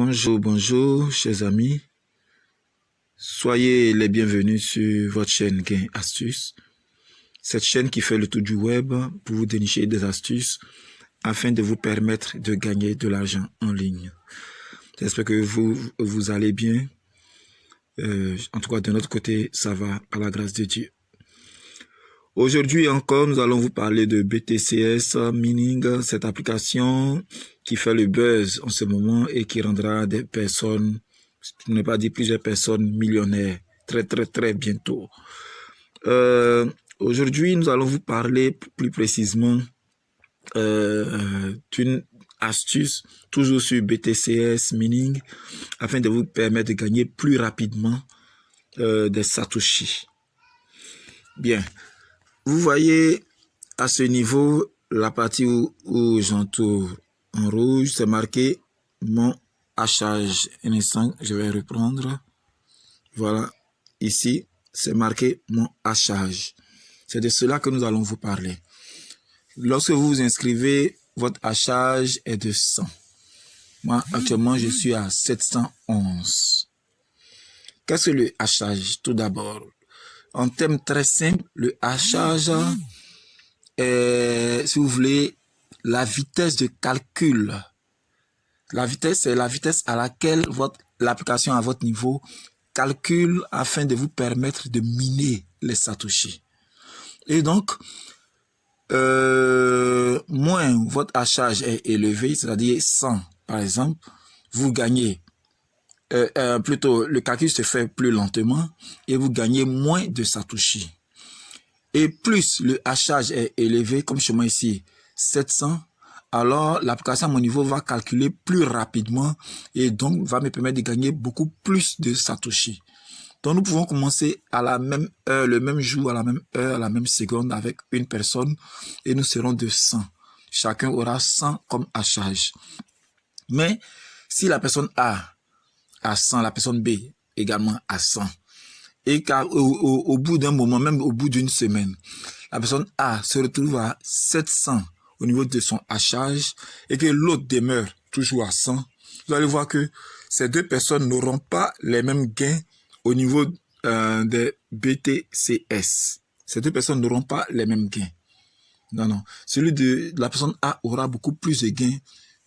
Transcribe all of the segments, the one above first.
Bonjour, bonjour, chers amis. Soyez les bienvenus sur votre chaîne Gain Astuces. Cette chaîne qui fait le tour du web pour vous dénicher des astuces afin de vous permettre de gagner de l'argent en ligne. J'espère que vous allez bien. En tout cas, de notre côté, ça va par la grâce de Dieu. Aujourd'hui encore, nous allons vous parler de BTCS Mining, cette application qui fait le buzz en ce moment et qui rendra des personnes, pour ne pas dire plusieurs personnes, millionnaires très bientôt. Aujourd'hui, nous allons vous parler plus précisément d'une astuce, toujours sur BTCS Mining, afin de vous permettre de gagner plus rapidement des Satoshi. Bien. Vous voyez à ce niveau, la partie où j'entoure en rouge, c'est marqué mon hachage. Un instant, je vais reprendre. Voilà, ici, c'est marqué mon hachage. C'est de cela que nous allons vous parler. Lorsque vous vous inscrivez, votre hachage est de 100. Moi, actuellement, je suis à 711. Qu'est-ce que le hachage? Tout d'abord, en termes très simples, le hachage est, si vous voulez, la vitesse de calcul. La vitesse, c'est la vitesse à laquelle l'application à votre niveau calcule afin de vous permettre de miner les Satoshi. Et donc, moins votre hachage est élevé, c'est-à-dire 100 par exemple, vous gagnez plutôt, le calcul se fait plus lentement et vous gagnez moins de Satoshi. Et plus le hachage est élevé, comme chez moi ici, 700, alors l'application à mon niveau va calculer plus rapidement et donc va me permettre de gagner beaucoup plus de Satoshi. Donc nous pouvons commencer à la même heure, le même jour, à la même heure, à la même seconde avec une personne et nous serons de 100. Chacun aura 100 comme hachage. Mais si la personne A à 100, la personne B également à 100. Et au bout d'un moment, même au bout d'une semaine, la personne A se retrouve à 700 au niveau de son hachage et que l'autre demeure toujours à 100. Vous allez voir que ces deux personnes n'auront pas les mêmes gains au niveau des BTCS. Ces deux personnes n'auront pas les mêmes gains. Non. Celui de la personne A aura beaucoup plus de gains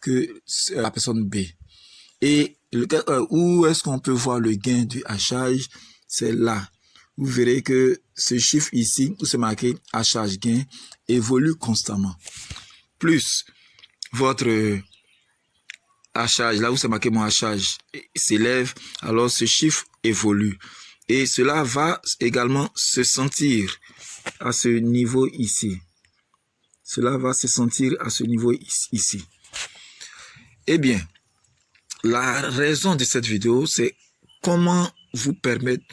que la personne B. Et où est-ce qu'on peut voir le gain du hachage? C'est là. Vous verrez que ce chiffre ici, où c'est marqué hachage gain, évolue constamment. Plus votre hachage, là où c'est marqué mon hachage, s'élève, alors ce chiffre évolue. Et cela va également se sentir à ce niveau ici. Cela va se sentir à ce niveau ici. Eh bien, la raison de cette vidéo, c'est comment vous permettre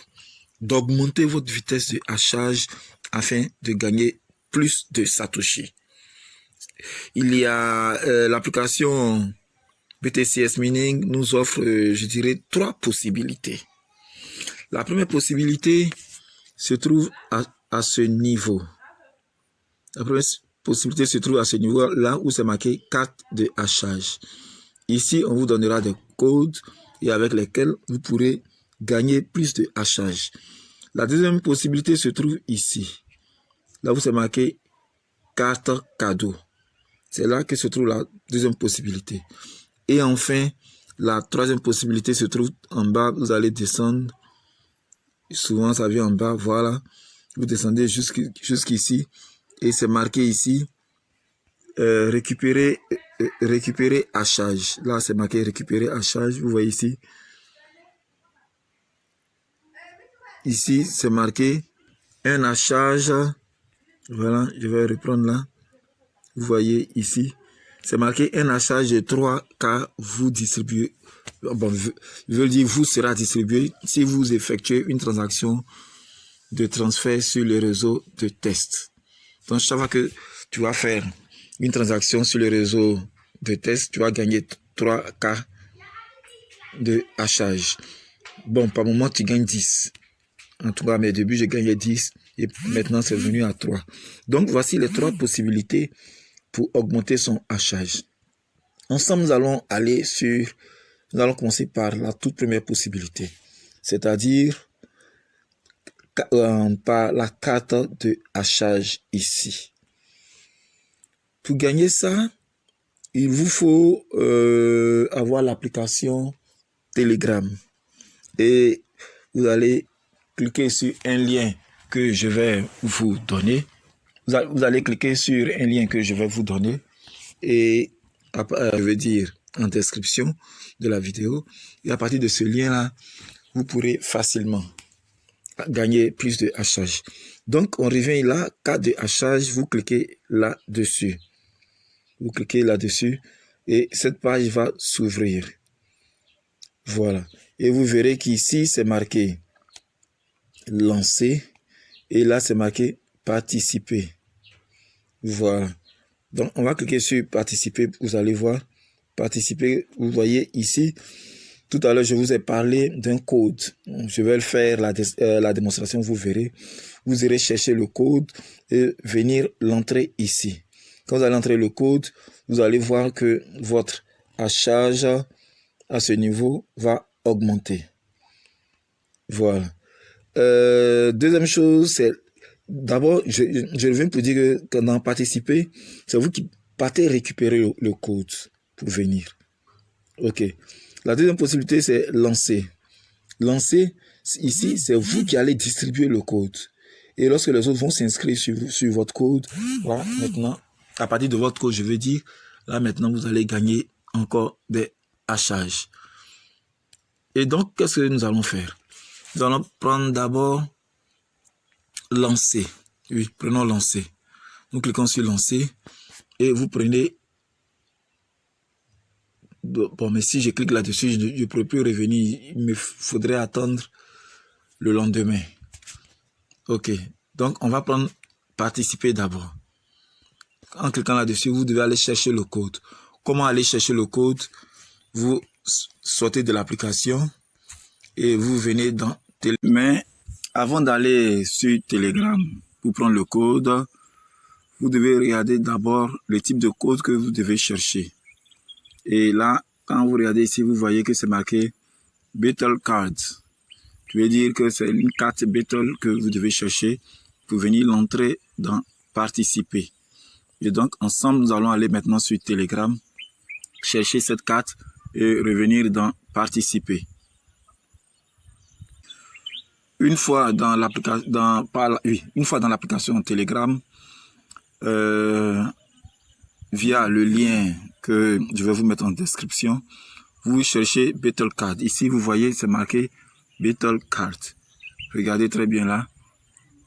d'augmenter votre vitesse de hachage afin de gagner plus de Satoshi. Il y a l'application BTCS Mining nous offre, je dirais, 3 possibilités. La première possibilité se trouve à ce niveau. La première possibilité se trouve à ce niveau, là où c'est marqué carte de hachage. Ici, on vous donnera des codes et avec lesquels vous pourrez gagner plus de hachage. La deuxième possibilité se trouve ici. Là où c'est marqué carte cadeau. C'est là que se trouve la deuxième possibilité. Et enfin, la troisième possibilité se trouve en bas. Vous allez descendre. Souvent, ça vient en bas. Voilà. Vous descendez jusqu'ici. Et c'est marqué ici. Récupérer hachage. Là, c'est marqué récupérer hachage. Vous voyez ici. Ici, c'est marqué un hachage. Voilà, je vais reprendre là. Vous voyez ici. C'est marqué un hachage de 3 car vous distribuez. Bon, je veux dire, vous sera distribué si vous effectuez une transaction de transfert sur le réseau de test. Donc, chaque fois que tu vas faire une transaction sur le réseau de test, tu vas gagner 3K de hachage. Bon, par moment, tu gagnes 10. En tout cas, à mes débuts, je gagnais 10 et maintenant, c'est venu à 3. Donc, voici les 3 possibilités pour augmenter son hachage. Ensemble, nous allons aller sur Nous allons commencer par la toute première possibilité, c'est-à-dire par la carte de hachage ici. Pour gagner ça, il vous faut avoir l'application Telegram. Et vous allez cliquer sur un lien que je vais vous donner. Vous allez cliquer sur un lien que je vais vous donner. Et je veux dire en description de la vidéo. Et à partir de ce lien-là, vous pourrez facilement gagner plus de hachage. Donc, on revient là, carte de hachage, vous cliquez là-dessus. Vous cliquez là-dessus et cette page va s'ouvrir. Voilà. Et vous verrez qu'ici, c'est marqué lancer et là, c'est marqué participer. Voilà. Donc, on va cliquer sur participer. Vous allez voir participer. Vous voyez ici, tout à l'heure, je vous ai parlé d'un code. Je vais le faire, la démonstration, vous verrez. Vous irez chercher le code et venir l'entrer ici. Quand vous allez entrer le code, vous allez voir que votre hachage à ce niveau va augmenter. Voilà. Deuxième chose, c'est d'abord, je viens pour dire que dans participer, c'est vous qui partez récupérer le code pour venir. Ok. La deuxième possibilité, c'est lancer. Lancer, ici, c'est vous qui allez distribuer le code. Et lorsque les autres vont s'inscrire sur votre code, voilà, maintenant, à partir de votre code, je veux dire, là maintenant, vous allez gagner encore des hachages. Et donc, qu'est-ce que nous allons faire? Nous allons prendre d'abord lancer. Oui, prenons lancer. Nous cliquons sur lancer et vous prenez. Bon, mais si je clique là-dessus, je ne pourrai plus revenir. Il me faudrait attendre le lendemain. Ok. Donc, on va prendre participer d'abord. En cliquant là-dessus, vous devez aller chercher le code. Comment aller chercher le code? Vous sortez de l'application et vous venez dans Telegram. Mais avant d'aller sur Telegram pour prendre le code, vous devez regarder d'abord le type de code que vous devez chercher. Et là, quand vous regardez ici, vous voyez que c'est marqué Battle Cards. Je veux dire que c'est une carte Battle que vous devez chercher pour venir l'entrer dans Participer. Et donc, ensemble, nous allons aller maintenant sur Telegram, chercher cette carte et revenir dans Participer. Une fois dans l'application Telegram, via le lien que je vais vous mettre en description, vous cherchez Battle Card. Ici, vous voyez, c'est marqué Battle Card. Regardez très bien là.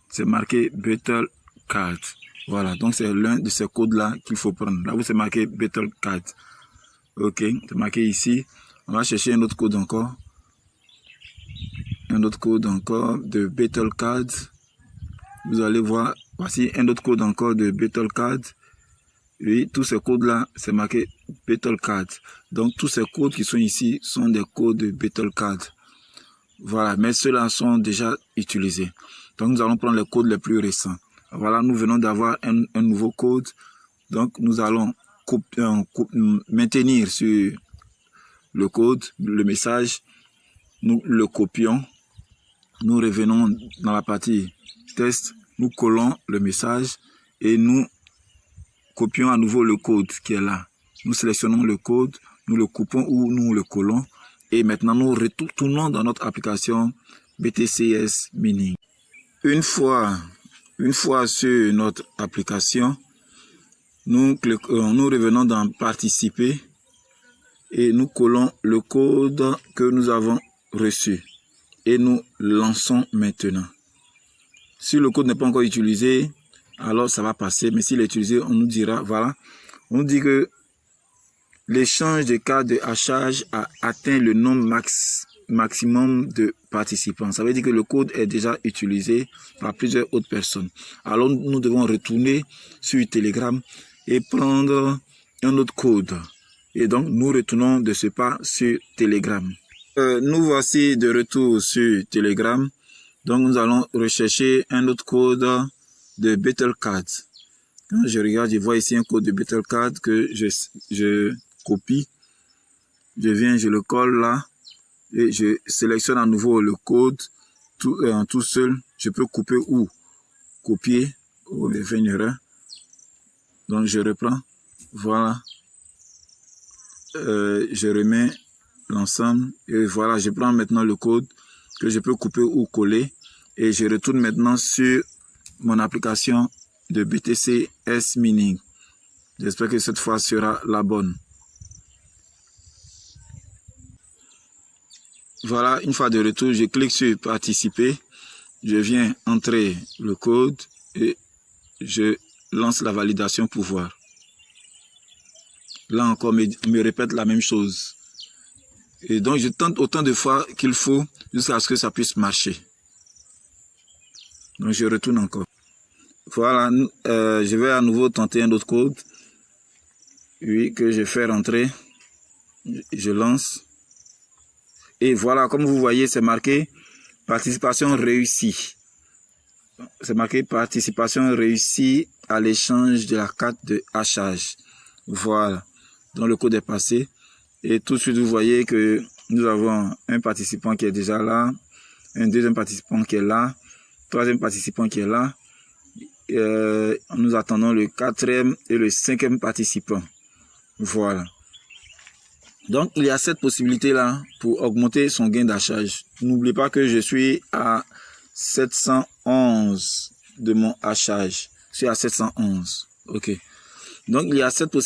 C'est marqué Battle Card. Voilà, donc c'est l'un de ces codes-là qu'il faut prendre. Là où c'est marqué Battle Card. Ok, c'est marqué ici. On va chercher un autre code encore. Un autre code encore de Battle Card. Vous allez voir, voici un autre code encore de Battle Card. Oui, tous ces codes-là, c'est marqué Battle Card. Donc, tous ces codes qui sont ici sont des codes de Battle Card. Voilà, mais ceux-là sont déjà utilisés. Donc, nous allons prendre les codes les plus récents. Voilà, nous venons d'avoir un nouveau code. Donc, nous allons maintenir sur le code, le message. Nous le copions. Nous revenons dans la partie test. Nous collons le message et nous copions à nouveau le code qui est là. Nous sélectionnons le code, nous le coupons ou nous le collons. Et maintenant, nous retournons dans notre application BTCS Mining. Une fois sur notre application, nous revenons dans Participer et nous collons le code que nous avons reçu. Et nous lançons maintenant. Si le code n'est pas encore utilisé, alors ça va passer. Mais s'il est utilisé, on nous dira, voilà, on nous dit que l'échange de cartes de hachage a atteint le nombre maximum de participants. Ça veut dire que le code est déjà utilisé par plusieurs autres personnes. Alors nous devons retourner sur Telegram et prendre un autre code. Et donc nous retournons de ce pas sur Telegram. Nous voici de retour sur Telegram. Donc nous allons rechercher un autre code de Battle Card. Quand je regarde, je vois ici un code de Battle Card que je copie. je viens, je le colle là et je sélectionne à nouveau le code tout seul. Je peux couper ou copier. Oh, j'ai fait une erreur. Donc je reprends. Voilà. Je remets l'ensemble et voilà, je prends maintenant le code que je peux couper ou coller et je retourne maintenant sur mon application de BTC S Mining. J'espère que cette fois sera la bonne. Voilà, une fois de retour, je clique sur participer, je viens entrer le code et je lance la validation pour voir. Là encore, me répète la même chose. Et donc, je tente autant de fois qu'il faut jusqu'à ce que ça puisse marcher. Donc, je retourne encore. Voilà, je vais à nouveau tenter un autre code. Oui, que je fais rentrer. Je lance. Et voilà, comme vous voyez, c'est marqué participation réussie. C'est marqué participation réussie à l'échange de la carte de hachage. Voilà. Donc, le code est passé. Et tout de suite, vous voyez que nous avons un participant qui est déjà là, un deuxième participant qui est là, troisième participant qui est là. Nous attendons le quatrième et le cinquième participant. Voilà. Donc, il y a cette possibilité-là pour augmenter son gain d'hachage. N'oubliez pas que je suis à 711 de mon hachage. Je suis à 711. OK. Donc, il y a cette possibilité.